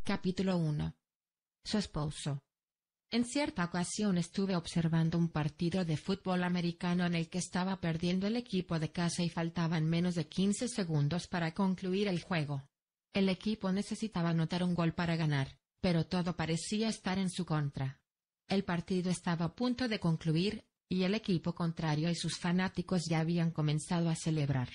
Capítulo 1. Su esposo. En cierta ocasión estuve observando un partido de fútbol americano en el que estaba perdiendo el equipo de casa y faltaban menos de 15 segundos para concluir el juego. El equipo necesitaba anotar un gol para ganar, pero todo parecía estar en su contra. El partido estaba a punto de concluir, y el equipo contrario y sus fanáticos ya habían comenzado a celebrar.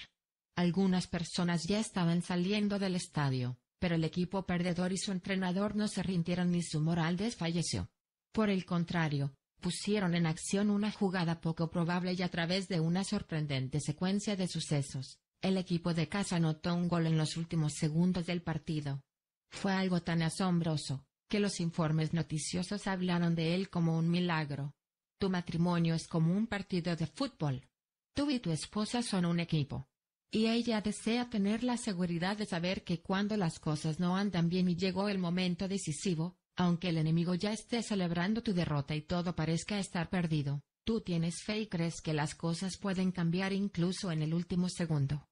Algunas personas ya estaban saliendo del estadio, pero el equipo perdedor y su entrenador no se rindieron ni su moral desfalleció. Por el contrario, pusieron en acción una jugada poco probable y a través de una sorprendente secuencia de sucesos, el equipo de casa anotó un gol en los últimos segundos del partido. Fue algo tan asombroso, que los informes noticiosos hablaron de él como un milagro. Tu matrimonio es como un partido de fútbol. Tú y tu esposa son un equipo. Y ella desea tener la seguridad de saber que cuando las cosas no andan bien y llegó el momento decisivo, aunque el enemigo ya esté celebrando tu derrota y todo parezca estar perdido, tú tienes fe y crees que las cosas pueden cambiar incluso en el último segundo.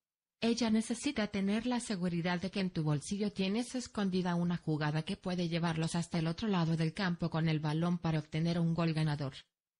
Ella necesita tener la seguridad de que en tu bolsillo tienes escondida una jugada que puede llevarlos hasta el otro lado del campo con el balón para obtener un gol ganador.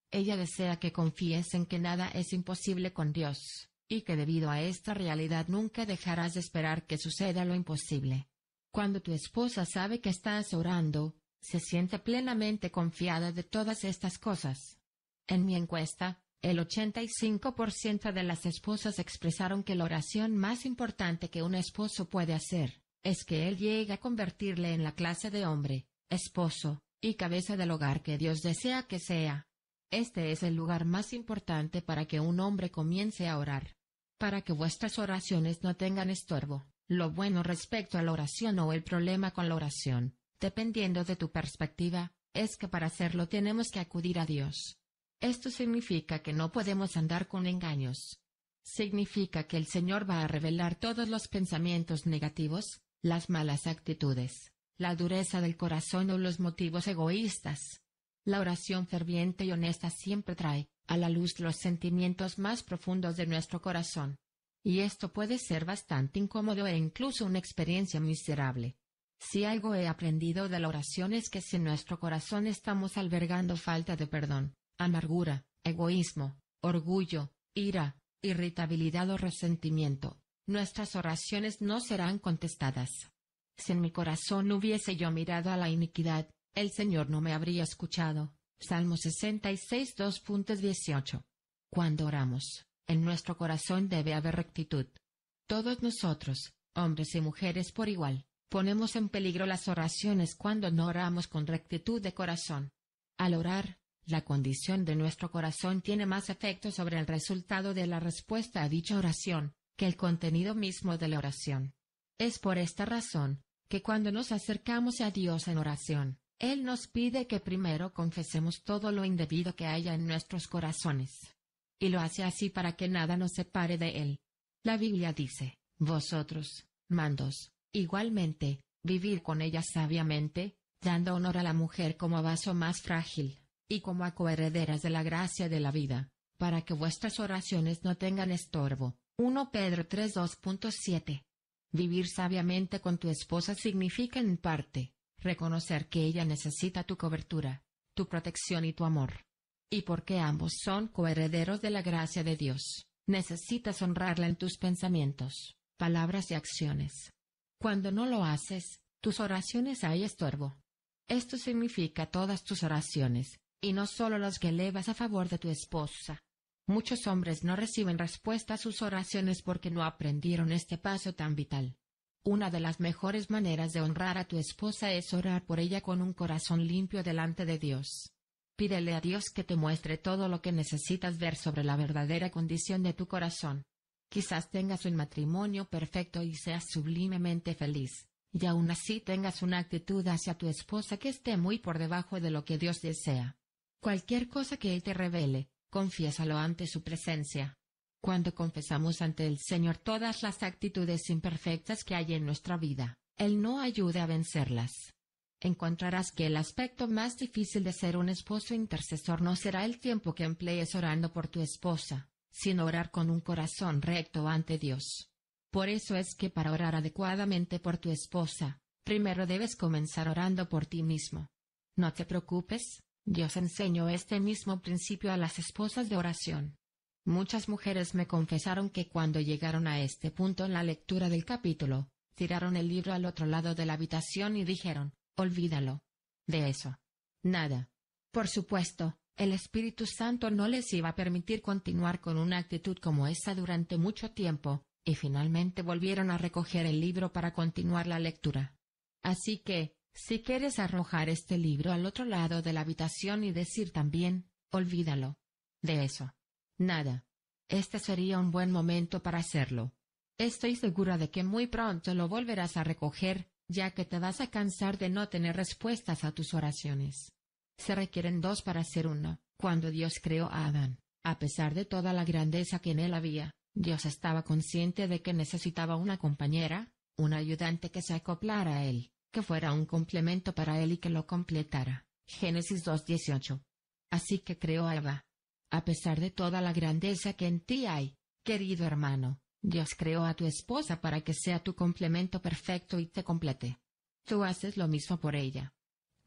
Ella desea que confíes en que nada es imposible con Dios, y que debido a esta realidad nunca dejarás de esperar que suceda lo imposible. Cuando tu esposa sabe que estás orando, se siente plenamente confiada de todas estas cosas. En mi encuesta, el 85% de las esposas expresaron que la oración más importante que un esposo puede hacer, es que él llegue a convertirle en la clase de hombre, esposo, y cabeza del hogar que Dios desea que sea. Este es el lugar más importante para que un hombre comience a orar. Para que vuestras oraciones no tengan estorbo, lo bueno respecto a la oración o el problema con la oración, dependiendo de tu perspectiva, es que para hacerlo tenemos que acudir a Dios. Esto significa que no podemos andar con engaños. Significa que el Señor va a revelar todos los pensamientos negativos, las malas actitudes, la dureza del corazón o los motivos egoístas. La oración ferviente y honesta siempre trae a la luz los sentimientos más profundos de nuestro corazón. Y esto puede ser bastante incómodo e incluso una experiencia miserable. Si algo he aprendido de la oración es que si en nuestro corazón estamos albergando falta de perdón, amargura, egoísmo, orgullo, ira, irritabilidad o resentimiento, nuestras oraciones no serán contestadas. Si en mi corazón hubiese yo mirado a la iniquidad, el Señor no me habría escuchado. Salmo 66 2.18. Cuando oramos, en nuestro corazón debe haber rectitud. Todos nosotros, hombres y mujeres por igual, ponemos en peligro las oraciones cuando no oramos con rectitud de corazón. Al orar, la condición de nuestro corazón tiene más efecto sobre el resultado de la respuesta a dicha oración, que el contenido mismo de la oración. Es por esta razón, que cuando nos acercamos a Dios en oración, Él nos pide que primero confesemos todo lo indebido que haya en nuestros corazones. Y lo hace así para que nada nos separe de Él. La Biblia dice, vosotros, mandos, igualmente, vivid con ella sabiamente, dando honor a la mujer como vaso más frágil, y como a coherederas de la gracia de la vida, para que vuestras oraciones no tengan estorbo. 1 Pedro 3 2.7. Vivir sabiamente con tu esposa significa en parte, reconocer que ella necesita tu cobertura, tu protección y tu amor. Y porque ambos son coherederos de la gracia de Dios, necesitas honrarla en tus pensamientos, palabras y acciones. Cuando no lo haces, tus oraciones hay estorbo. Esto significa todas tus oraciones, y no solo las que elevas a favor de tu esposa. Muchos hombres no reciben respuesta a sus oraciones porque no aprendieron este paso tan vital. Una de las mejores maneras de honrar a tu esposa es orar por ella con un corazón limpio delante de Dios. Pídele a Dios que te muestre todo lo que necesitas ver sobre la verdadera condición de tu corazón. Quizás tengas un matrimonio perfecto y seas sublimemente feliz, y aún así tengas una actitud hacia tu esposa que esté muy por debajo de lo que Dios desea. Cualquier cosa que Él te revele, confiésalo ante su presencia. Cuando confesamos ante el Señor todas las actitudes imperfectas que hay en nuestra vida, Él no ayuda a vencerlas. Encontrarás que el aspecto más difícil de ser un esposo intercesor no será el tiempo que emplees orando por tu esposa, sino orar con un corazón recto ante Dios. Por eso es que para orar adecuadamente por tu esposa, Primero debes comenzar orando por ti mismo. No te preocupes, Dios enseñó este mismo principio a las esposas de oración. Muchas mujeres me confesaron que cuando llegaron a este punto en la lectura del capítulo, tiraron el libro al otro lado de la habitación y dijeron, olvídalo. De eso. Nada. Por supuesto, el Espíritu Santo no les iba a permitir continuar con una actitud como esa durante mucho tiempo, y finalmente volvieron a recoger el libro para continuar la lectura. Así que, si quieres arrojar este libro al otro lado de la habitación y decir también, olvídalo. De eso. Nada. Este sería un buen momento para hacerlo. Estoy segura de que muy pronto lo volverás a recoger, ya que te vas a cansar de no tener respuestas a tus oraciones. Se requieren dos para ser uno. Cuando Dios creó a Adán, a pesar de toda la grandeza que en él había, Dios estaba consciente de que necesitaba una compañera, un ayudante que se acoplara a él, que fuera un complemento para él y que lo completara. Génesis 2:18. Así que creó a Eva. A pesar de toda la grandeza que en ti hay, querido hermano, Dios creó a tu esposa para que sea tu complemento perfecto y te complete. Tú haces lo mismo por ella.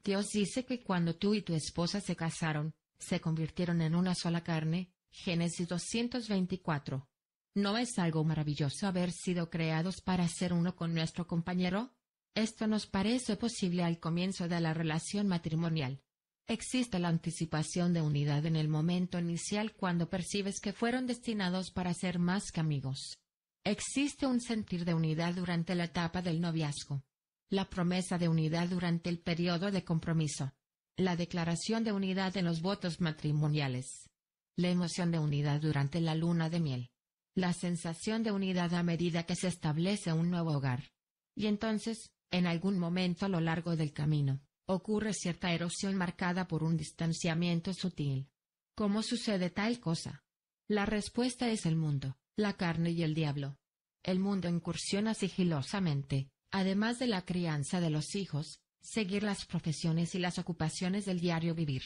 Dios dice que cuando tú y tu esposa se casaron, se convirtieron en una sola carne. Génesis 224. ¿No es algo maravilloso haber sido creados para ser uno con nuestro compañero? Esto nos parece posible al comienzo de la relación matrimonial. Existe la anticipación de unidad en el momento inicial cuando percibes que fueron destinados para ser más que amigos. Existe un sentir de unidad durante la etapa del noviazgo. La promesa de unidad durante el periodo de compromiso. La declaración de unidad en los votos matrimoniales. La emoción de unidad durante la luna de miel. La sensación de unidad a medida que se establece un nuevo hogar. Y entonces, en algún momento a lo largo del camino, ocurre cierta erosión marcada por un distanciamiento sutil. ¿Cómo sucede tal cosa? La respuesta es el mundo, la carne y el diablo. El mundo incursiona sigilosamente, además de la crianza de los hijos, seguir las profesiones y las ocupaciones del diario vivir.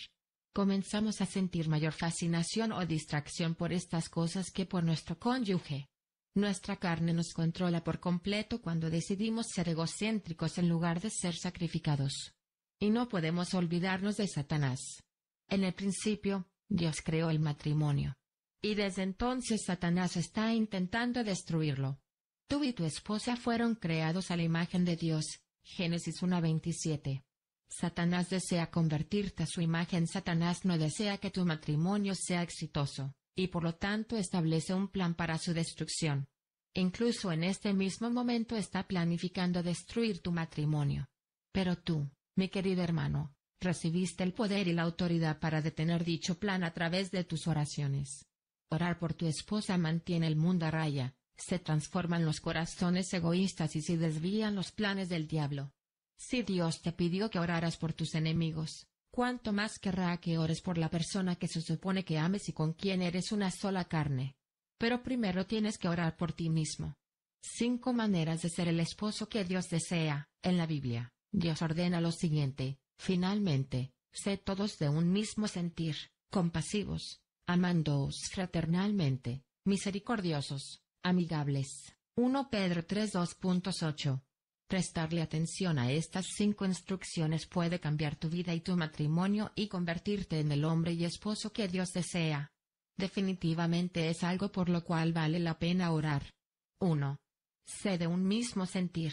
Comenzamos a sentir mayor fascinación o distracción por estas cosas que por nuestro cónyuge. Nuestra carne nos controla por completo cuando decidimos ser egocéntricos en lugar de ser sacrificados. Y no podemos olvidarnos de Satanás. En el principio, Dios creó el matrimonio. Y desde entonces Satanás está intentando destruirlo. Tú y tu esposa fueron creados a la imagen de Dios. Génesis 1:27. Satanás desea convertirte a su imagen. Satanás no desea que tu matrimonio sea exitoso, y por lo tanto establece un plan para su destrucción. Incluso en este mismo momento está planificando destruir tu matrimonio. Pero tú, mi querido hermano, recibiste el poder y la autoridad para detener dicho plan a través de tus oraciones. Orar por tu esposa mantiene el mundo a raya, se transforman los corazones egoístas y se desvían los planes del diablo. Si Dios te pidió que oraras por tus enemigos, ¿cuánto más querrá que ores por la persona que se supone que ames y con quien eres una sola carne? Pero primero tienes que orar por ti mismo. 5 maneras de ser el esposo que Dios desea. En la Biblia, Dios ordena lo siguiente: finalmente, sed todos de un mismo sentir, compasivos, amándoos fraternalmente, misericordiosos, amigables. 1 Pedro 3:2.8. Prestarle atención a estas 5 instrucciones puede cambiar tu vida y tu matrimonio y convertirte en el hombre y esposo que Dios desea. Definitivamente es algo por lo cual vale la pena orar. 1. Sé de un mismo sentir.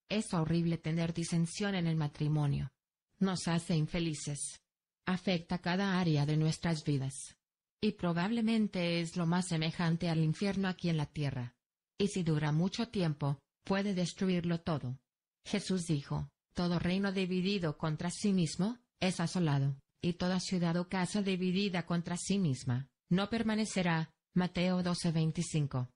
Es horrible tener disensión en el matrimonio. Nos hace infelices. Afecta cada área de nuestras vidas. Y probablemente es lo más semejante al infierno aquí en la tierra. Y si dura mucho tiempo, puede destruirlo todo. Jesús dijo: todo reino dividido contra sí mismo es asolado, y toda ciudad o casa dividida contra sí misma no permanecerá. Mateo 12:25.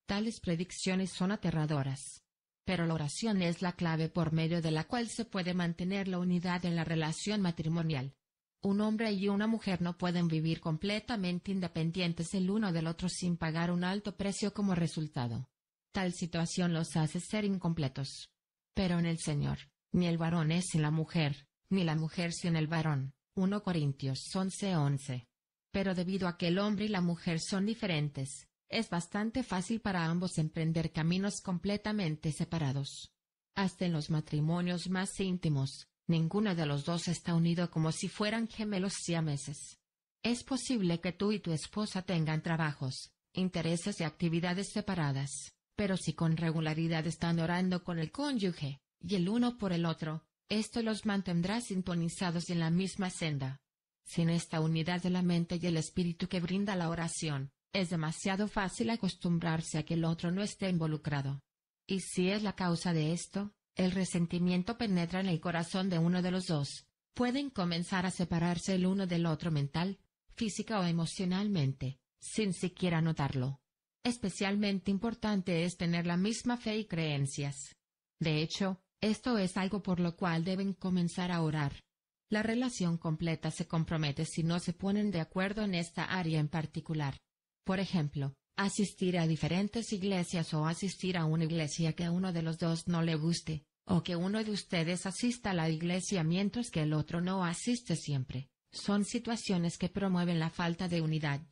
Tales predicciones son aterradoras. Pero la oración es la clave por medio de la cual se puede mantener la unidad en la relación matrimonial. Un hombre y una mujer no pueden vivir completamente independientes el uno del otro sin pagar un alto precio como resultado. Tal situación los hace ser incompletos. Pero en el Señor, ni el varón es sin la mujer, ni la mujer sin el varón. 1 Corintios 11:11. Pero debido a que el hombre y la mujer son diferentes, es bastante fácil para ambos emprender caminos completamente separados. Hasta en los matrimonios más íntimos, ninguno de los dos está unido como si fueran gemelos siameses. Es posible que tú y tu esposa tengan trabajos, intereses y actividades separadas, pero si con regularidad están orando con el cónyuge, y el uno por el otro, esto los mantendrá sintonizados en la misma senda. Sin esta unidad de la mente y el espíritu que brinda la oración, es demasiado fácil acostumbrarse a que el otro no esté involucrado. Y si es la causa de esto, el resentimiento penetra en el corazón de uno de los dos. Pueden comenzar a separarse el uno del otro mental, física o emocionalmente, sin siquiera notarlo. Especialmente importante es tener la misma fe y creencias. De hecho, esto es algo por lo cual deben comenzar a orar. La relación completa se compromete si no se ponen de acuerdo en esta área en particular. Por ejemplo, asistir a diferentes iglesias o asistir a una iglesia que a uno de los dos no le guste, o que uno de ustedes asista a la iglesia mientras que el otro no asiste siempre, son situaciones que promueven la falta de unidad.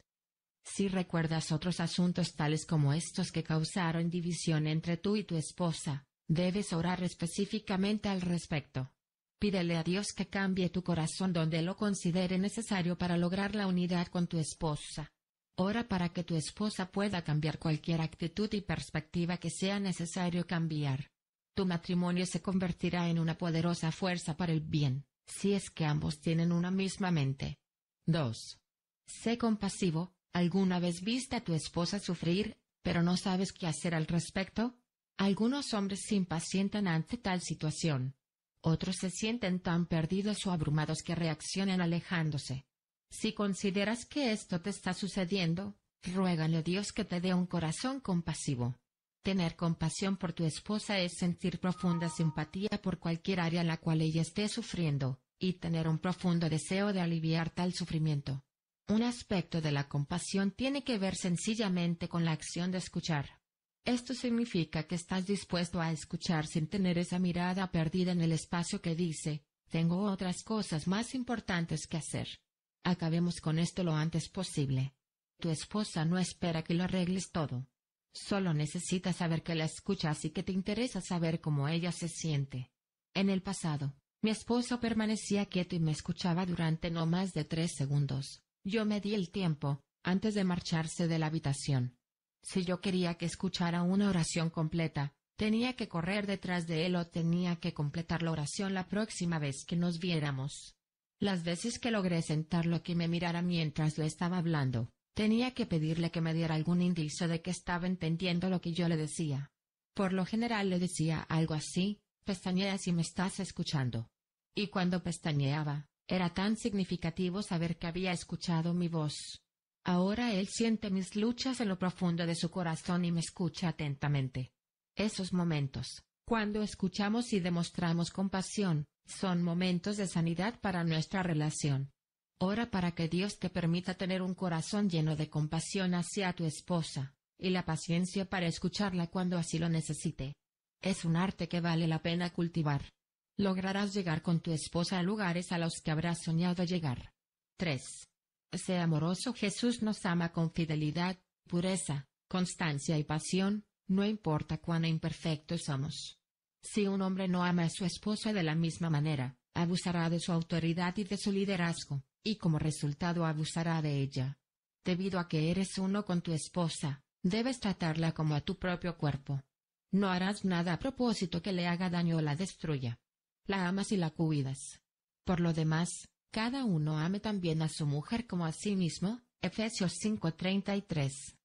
Si recuerdas otros asuntos tales como estos que causaron división entre tú y tu esposa, debes orar específicamente al respecto. Pídele a Dios que cambie tu corazón donde lo considere necesario para lograr la unidad con tu esposa. Ora para que tu esposa pueda cambiar cualquier actitud y perspectiva que sea necesario cambiar. Tu matrimonio se convertirá en una poderosa fuerza para el bien, si es que ambos tienen una misma mente. 2. Sé compasivo. ¿Alguna vez viste a tu esposa sufrir, pero no sabes qué hacer al respecto? Algunos hombres se impacientan ante tal situación. Otros se sienten tan perdidos o abrumados que reaccionan alejándose. Si consideras que esto te está sucediendo, ruégale a Dios que te dé un corazón compasivo. Tener compasión por tu esposa es sentir profunda simpatía por cualquier área en la cual ella esté sufriendo, y tener un profundo deseo de aliviar tal sufrimiento. Un aspecto de la compasión tiene que ver sencillamente con la acción de escuchar. Esto significa que estás dispuesto a escuchar sin tener esa mirada perdida en el espacio que dice, tengo otras cosas más importantes que hacer. Acabemos con esto lo antes posible. Tu esposa no espera que lo arregles todo. Solo necesita saber que la escuchas y que te interesa saber cómo ella se siente. En el pasado, mi esposo permanecía quieto y me escuchaba durante no más de 3 segundos. Yo me di el tiempo, antes de marcharse de la habitación. Si yo quería que escuchara una oración completa, tenía que correr detrás de él o tenía que completar la oración la próxima vez que nos viéramos. Las veces que logré sentarlo a que me mirara mientras le estaba hablando, tenía que pedirle que me diera algún indicio de que estaba entendiendo lo que yo le decía. Por lo general le decía algo así, pestañea si me estás escuchando. Y cuando pestañeaba, era tan significativo saber que había escuchado mi voz. Ahora él siente mis luchas en lo profundo de su corazón y me escucha atentamente. Esos momentos, cuando escuchamos y demostramos compasión, son momentos de sanidad para nuestra relación. Ora para que Dios te permita tener un corazón lleno de compasión hacia tu esposa, y la paciencia para escucharla cuando así lo necesite. Es un arte que vale la pena cultivar. Lograrás llegar con tu esposa a lugares a los que habrás soñado llegar. 3. Sé amoroso. Jesús nos ama con fidelidad, pureza, constancia y pasión, no importa cuán imperfectos somos. Si un hombre no ama a su esposa de la misma manera, abusará de su autoridad y de su liderazgo, y como resultado abusará de ella. Debido a que eres uno con tu esposa, debes tratarla como a tu propio cuerpo. No harás nada a propósito que le haga daño o la destruya. La amas y la cuidas. Por lo demás, cada uno ame también a su mujer como a sí mismo. Efesios 5:33.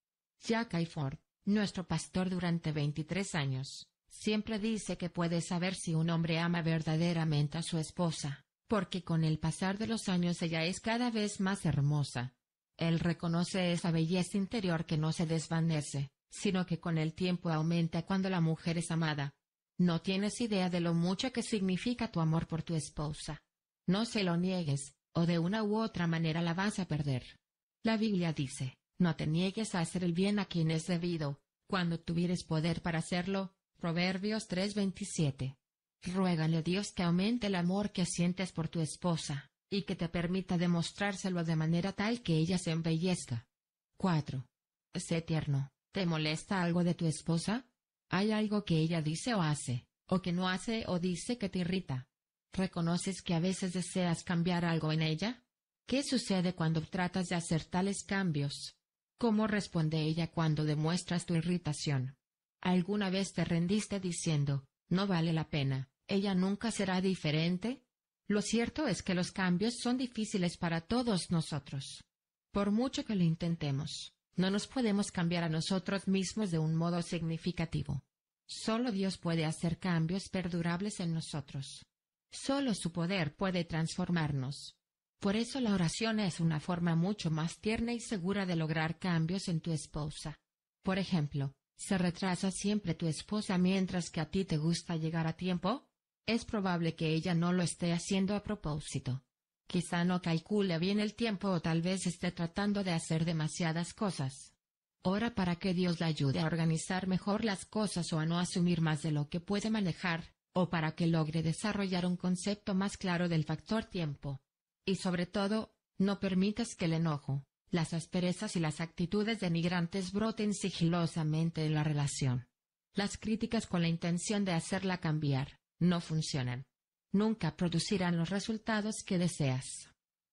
Jack Hayford, nuestro pastor durante 23 años, siempre dice que puede saber si un hombre ama verdaderamente a su esposa, porque con el pasar de los años ella es cada vez más hermosa. Él reconoce esa belleza interior que no se desvanece, sino que con el tiempo aumenta cuando la mujer es amada. No tienes idea de lo mucho que significa tu amor por tu esposa. No se lo niegues, o de una u otra manera la vas a perder. La Biblia dice, no te niegues a hacer el bien a quien es debido, cuando tuvieres poder para hacerlo. Proverbios 3:27. Ruégale a Dios que aumente el amor que sientes por tu esposa, y que te permita demostrárselo de manera tal que ella se embellezca. 4. Sé tierno. ¿Te molesta algo de tu esposa? ¿Hay algo que ella dice o hace, ¿O que no hace o dice que te irrita? ¿Reconoces que a veces deseas cambiar algo en ella? ¿Qué sucede cuando tratas de hacer tales cambios? ¿Cómo responde ella cuando demuestras tu irritación? ¿Alguna vez te rendiste diciendo, no vale la pena, ella nunca será diferente? Lo cierto es que los cambios son difíciles para todos nosotros. Por mucho que lo intentemos, no nos podemos cambiar a nosotros mismos de un modo significativo. Solo Dios puede hacer cambios perdurables en nosotros. Solo su poder puede transformarnos. Por eso la oración es una forma mucho más tierna y segura de lograr cambios en tu esposa. Por ejemplo, ¿se retrasa siempre tu esposa mientras que a ti te gusta llegar a tiempo? Es probable que ella no lo esté haciendo a propósito. Quizá no calcule bien el tiempo o tal vez esté tratando de hacer demasiadas cosas. Ora para que Dios la ayude a organizar mejor las cosas o a no asumir más de lo que puede manejar, o para que logre desarrollar un concepto más claro del factor tiempo. Y sobre todo, no permitas que el enojo, las asperezas y las actitudes denigrantes broten sigilosamente en la relación. Las críticas con la intención de hacerla cambiar no funcionan. Nunca producirán los resultados que deseas.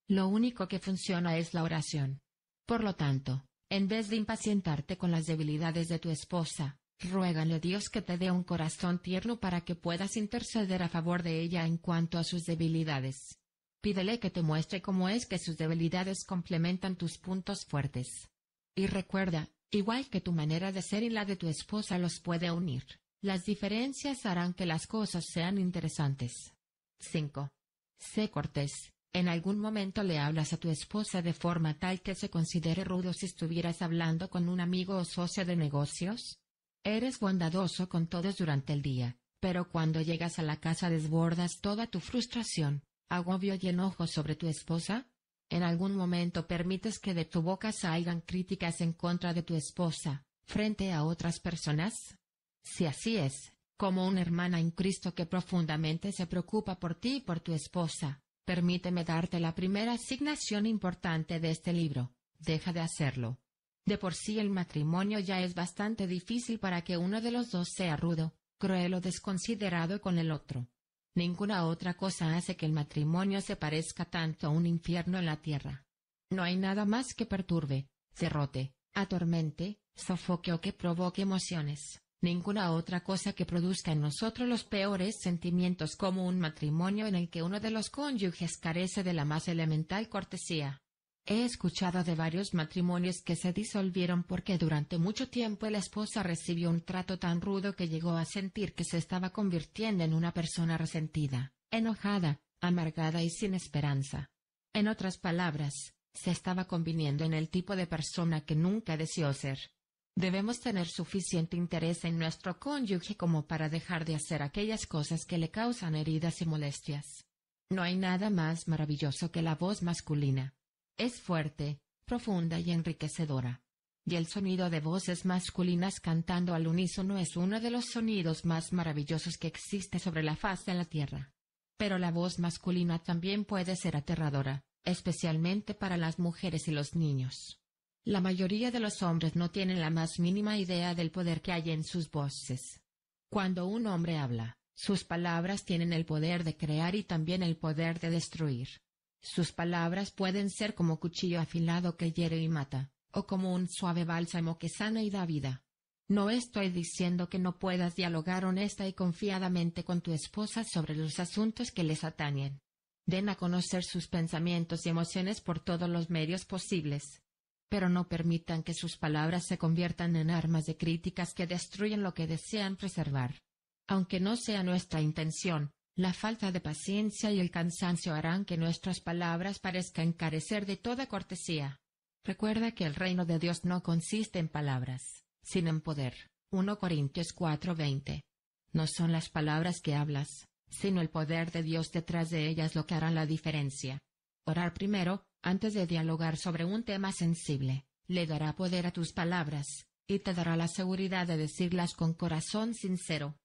Lo único que funciona es la oración. Por lo tanto, en vez de impacientarte con las debilidades de tu esposa, ruégale a Dios que te dé un corazón tierno para que puedas interceder a favor de ella en cuanto a sus debilidades. Pídele que te muestre cómo es que sus debilidades complementan tus puntos fuertes. Y recuerda, igual que tu manera de ser y la de tu esposa los puede unir, las diferencias harán que las cosas sean interesantes. 5. Sé cortés. ¿En algún momento le hablas a tu esposa de forma tal que se considere rudo si estuvieras hablando con un amigo o socio de negocios? Eres bondadoso con todos durante el día, pero cuando llegas a la casa desbordas toda tu frustración, agobio y enojo sobre tu esposa. ¿En algún momento permites que de tu boca salgan críticas en contra de tu esposa, frente a otras personas? Si así es, como una hermana en Cristo que profundamente se preocupa por ti y por tu esposa, permíteme darte la primera asignación importante de este libro: deja de hacerlo. De por sí el matrimonio ya es bastante difícil para que uno de los dos sea rudo, cruel o desconsiderado con el otro. Ninguna otra cosa hace que el matrimonio se parezca tanto a un infierno en la tierra. No hay nada más que perturbe, derrote, atormente, sofoque o que provoque emociones. Ninguna otra cosa que produzca en nosotros los peores sentimientos como un matrimonio en el que uno de los cónyuges carece de la más elemental cortesía. He escuchado de varios matrimonios que se disolvieron porque durante mucho tiempo la esposa recibió un trato tan rudo que llegó a sentir que se estaba convirtiendo en una persona resentida, enojada, amargada y sin esperanza. En otras palabras, se estaba convirtiendo en el tipo de persona que nunca deseó ser. Debemos tener suficiente interés en nuestro cónyuge como para dejar de hacer aquellas cosas que le causan heridas y molestias. No hay nada más maravilloso que la voz masculina. Es fuerte, profunda y enriquecedora. Y el sonido de voces masculinas cantando al unísono es uno de los sonidos más maravillosos que existe sobre la faz de la tierra. Pero la voz masculina también puede ser aterradora, especialmente para las mujeres y los niños. La mayoría de los hombres no tienen la más mínima idea del poder que hay en sus voces. Cuando un hombre habla, sus palabras tienen el poder de crear y también el poder de destruir. Sus palabras pueden ser como cuchillo afilado que hiere y mata, o como un suave bálsamo que sana y da vida. No estoy diciendo que no puedas dialogar honesta y confiadamente con tu esposa sobre los asuntos que les atañen. Den a conocer sus pensamientos y emociones por todos los medios posibles. Pero no permitan que sus palabras se conviertan en armas de críticas que destruyen lo que desean preservar. Aunque no sea nuestra intención, la falta de paciencia y el cansancio harán que nuestras palabras parezcan carecer de toda cortesía. Recuerda que el reino de Dios no consiste en palabras, sino en poder. 1 Corintios 4:20. No son las palabras que hablas, sino el poder de Dios detrás de ellas lo que hará la diferencia. Orar primero, antes de dialogar sobre un tema sensible, le dará poder a tus palabras, y te dará la seguridad de decirlas con corazón sincero.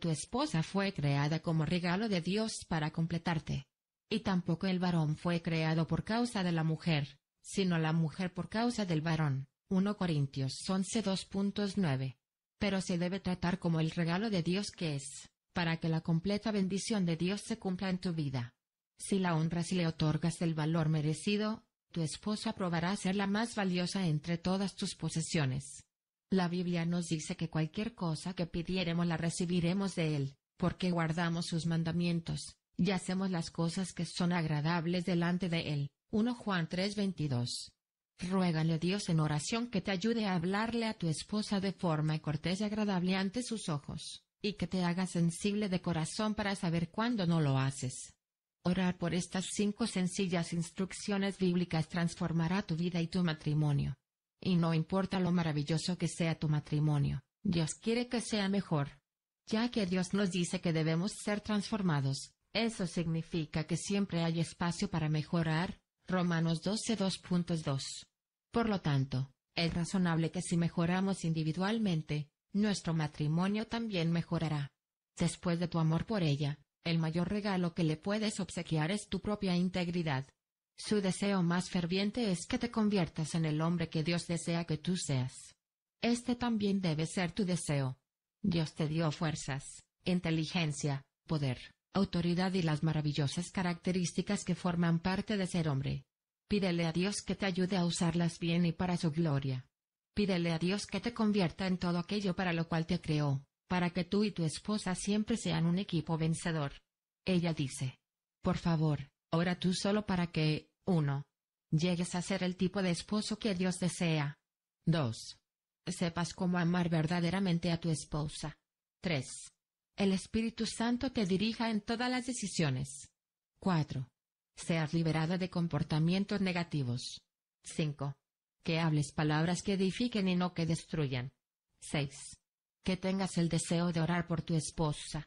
Tu esposa fue creada como regalo de Dios para completarte. Y tampoco el varón fue creado por causa de la mujer, sino la mujer por causa del varón. 1 Corintios 11:2.9. Pero se debe tratar como el regalo de Dios que es, para que la completa bendición de Dios se cumpla en tu vida. Si la honras y le otorgas el valor merecido, tu esposa probará ser la más valiosa entre todas tus posesiones. La Biblia nos dice que cualquier cosa que pidiéremos la recibiremos de Él, porque guardamos sus mandamientos, y hacemos las cosas que son agradables delante de Él. 1 Juan 3:22. Ruégale a Dios en oración que te ayude a hablarle a tu esposa de forma cortés y agradable ante sus ojos, y que te haga sensible de corazón para saber cuándo no lo haces. Orar por estas 5 sencillas instrucciones bíblicas transformará tu vida y tu matrimonio. Y no importa lo maravilloso que sea tu matrimonio, Dios quiere que sea mejor. Ya que Dios nos dice que debemos ser transformados, eso significa que siempre hay espacio para mejorar. Romanos 12:2.2. Por lo tanto, es razonable que si mejoramos individualmente, nuestro matrimonio también mejorará. Después de tu amor por ella, el mayor regalo que le puedes obsequiar es tu propia integridad. Su deseo más ferviente es que te conviertas en el hombre que Dios desea que tú seas. Este también debe ser tu deseo. Dios te dio fuerzas, inteligencia, poder, autoridad y las maravillosas características que forman parte de ser hombre. Pídele a Dios que te ayude a usarlas bien y para su gloria. Pídele a Dios que te convierta en todo aquello para lo cual te creó, para que tú y tu esposa siempre sean un equipo vencedor. Ella dice: por favor, ora tú solo para que, 1. Llegues a ser el tipo de esposo que Dios desea. 2. Sepas cómo amar verdaderamente a tu esposa. 3. El Espíritu Santo te dirija en todas las decisiones. 4. Seas liberada de comportamientos negativos. 5. Que hables palabras que edifiquen y no que destruyan. 6. Que tengas el deseo de orar por tu esposa.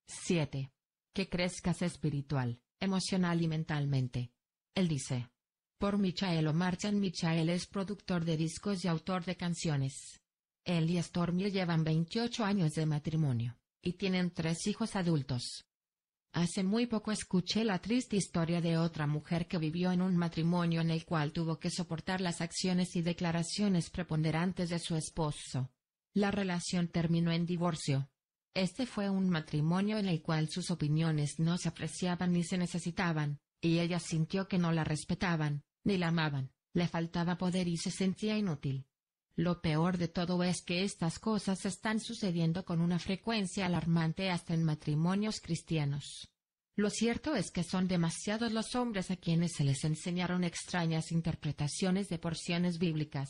7. Que crezcas espiritual, emocional y mentalmente. Él dice: por Michael O'Marchan. Michael es productor de discos y autor de canciones. Él y Stormy llevan 28 años de matrimonio, y tienen 3 hijos adultos. Hace muy poco escuché la triste historia de otra mujer que vivió en un matrimonio en el cual tuvo que soportar las acciones y declaraciones preponderantes de su esposo. La relación terminó en divorcio. Este fue un matrimonio en el cual sus opiniones no se apreciaban ni se necesitaban, y ella sintió que no la respetaban, ni la amaban, le faltaba poder y se sentía inútil. Lo peor de todo es que estas cosas están sucediendo con una frecuencia alarmante hasta en matrimonios cristianos. Lo cierto es que son demasiados los hombres a quienes se les enseñaron extrañas interpretaciones de porciones bíblicas.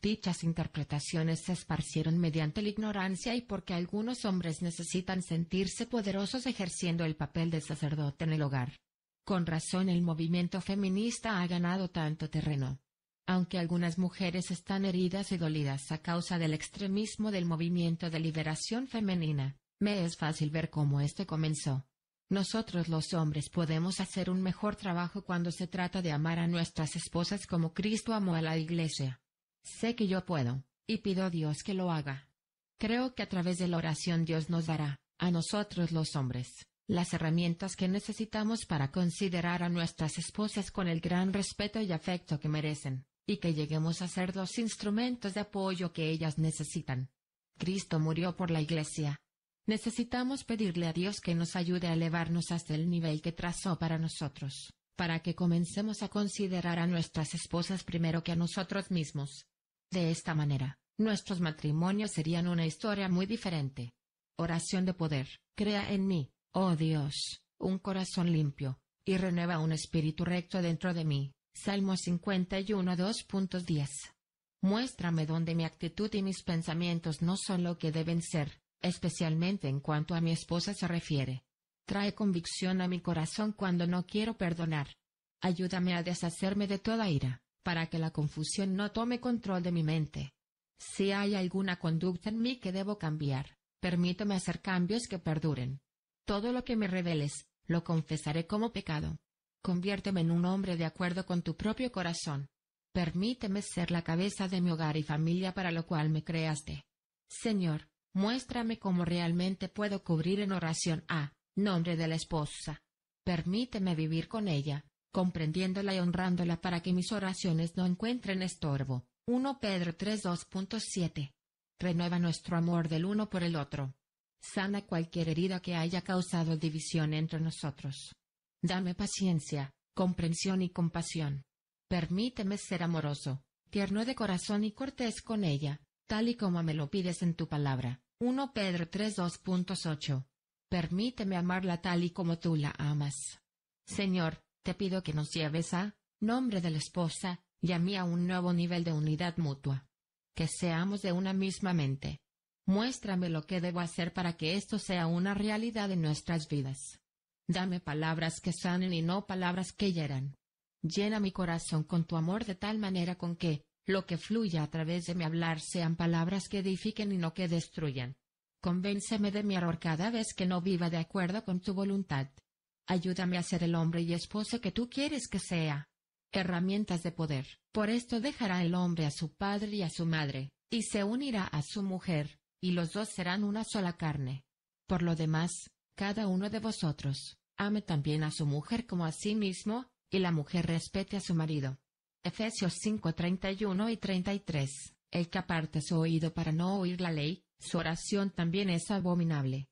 Dichas interpretaciones se esparcieron mediante la ignorancia y porque algunos hombres necesitan sentirse poderosos ejerciendo el papel de sacerdote en el hogar. Con razón el movimiento feminista ha ganado tanto terreno. Aunque algunas mujeres están heridas y dolidas a causa del extremismo del movimiento de liberación femenina, me es fácil ver cómo este comenzó. Nosotros los hombres podemos hacer un mejor trabajo cuando se trata de amar a nuestras esposas como Cristo amó a la Iglesia. Sé que yo puedo, y pido a Dios que lo haga. Creo que a través de la oración Dios nos dará, a nosotros los hombres, las herramientas que necesitamos para considerar a nuestras esposas con el gran respeto y afecto que merecen, y que lleguemos a ser los instrumentos de apoyo que ellas necesitan. Cristo murió por la Iglesia. Necesitamos pedirle a Dios que nos ayude a elevarnos hasta el nivel que trazó para nosotros, para que comencemos a considerar a nuestras esposas primero que a nosotros mismos. De esta manera, nuestros matrimonios serían una historia muy diferente. Oración de poder. Crea en mí, oh Dios, un corazón limpio, y renueva un espíritu recto dentro de mí. Salmo 51 2.10. Muéstrame donde mi actitud y mis pensamientos no son lo que deben ser, especialmente en cuanto a mi esposa se refiere. Trae convicción a mi corazón cuando no quiero perdonar. Ayúdame a deshacerme de toda ira, para que la confusión no tome control de mi mente. Si hay alguna conducta en mí que debo cambiar, permíteme hacer cambios que perduren. Todo lo que me reveles, lo confesaré como pecado. Conviérteme en un hombre de acuerdo con tu propio corazón. Permíteme ser la cabeza de mi hogar y familia para lo cual me creaste. Señor, muéstrame cómo realmente puedo cubrir en oración a nombre de la esposa. Permíteme vivir con ella, comprendiéndola y honrándola para que mis oraciones no encuentren estorbo. 1 Pedro 3:2.7. Renueva nuestro amor del uno por el otro. Sana cualquier herida que haya causado división entre nosotros. Dame paciencia, comprensión y compasión. Permíteme ser amoroso, tierno de corazón y cortés con ella, tal y como me lo pides en tu palabra. 1 Pedro 3:2.8. Permíteme amarla tal y como tú la amas. Señor, te pido que nos lleves a, nombre de la esposa, y a mí a un nuevo nivel de unidad mutua. Que seamos de una misma mente. Muéstrame lo que debo hacer para que esto sea una realidad en nuestras vidas. Dame palabras que sanen y no palabras que hieran. Llena mi corazón con tu amor de tal manera con que, lo que fluya a través de mi hablar sean palabras que edifiquen y no que destruyan. Convénceme de mi error cada vez que no viva de acuerdo con tu voluntad. Ayúdame a ser el hombre y esposo que tú quieres que sea. Herramientas de poder. Por esto dejará el hombre a su padre y a su madre, y se unirá a su mujer, y los dos serán una sola carne. Por lo demás, cada uno de vosotros, ame también a su mujer como a sí mismo, y la mujer respete a su marido. Efesios 5:31 y 33. El que aparta su oído para no oír la ley, su oración también es abominable.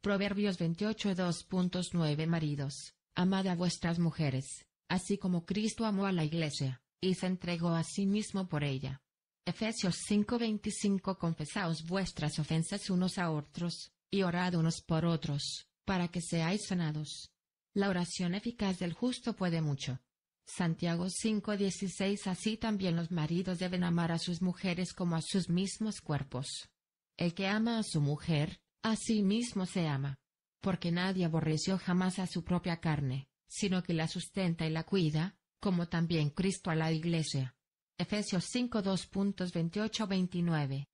Proverbios 28:2.9. Maridos, amad a vuestras mujeres, así como Cristo amó a la Iglesia, y se entregó a sí mismo por ella. Efesios 5:25. Confesaos vuestras ofensas unos a otros, y orad unos por otros, para que seáis sanados. La oración eficaz del justo puede mucho. Santiago 5:16. Así también los maridos deben amar a sus mujeres como a sus mismos cuerpos. El que ama a su mujer, a sí mismo se ama. Porque nadie aborreció jamás a su propia carne, sino que la sustenta y la cuida, como también Cristo a la Iglesia. Efesios 5:2.28-29.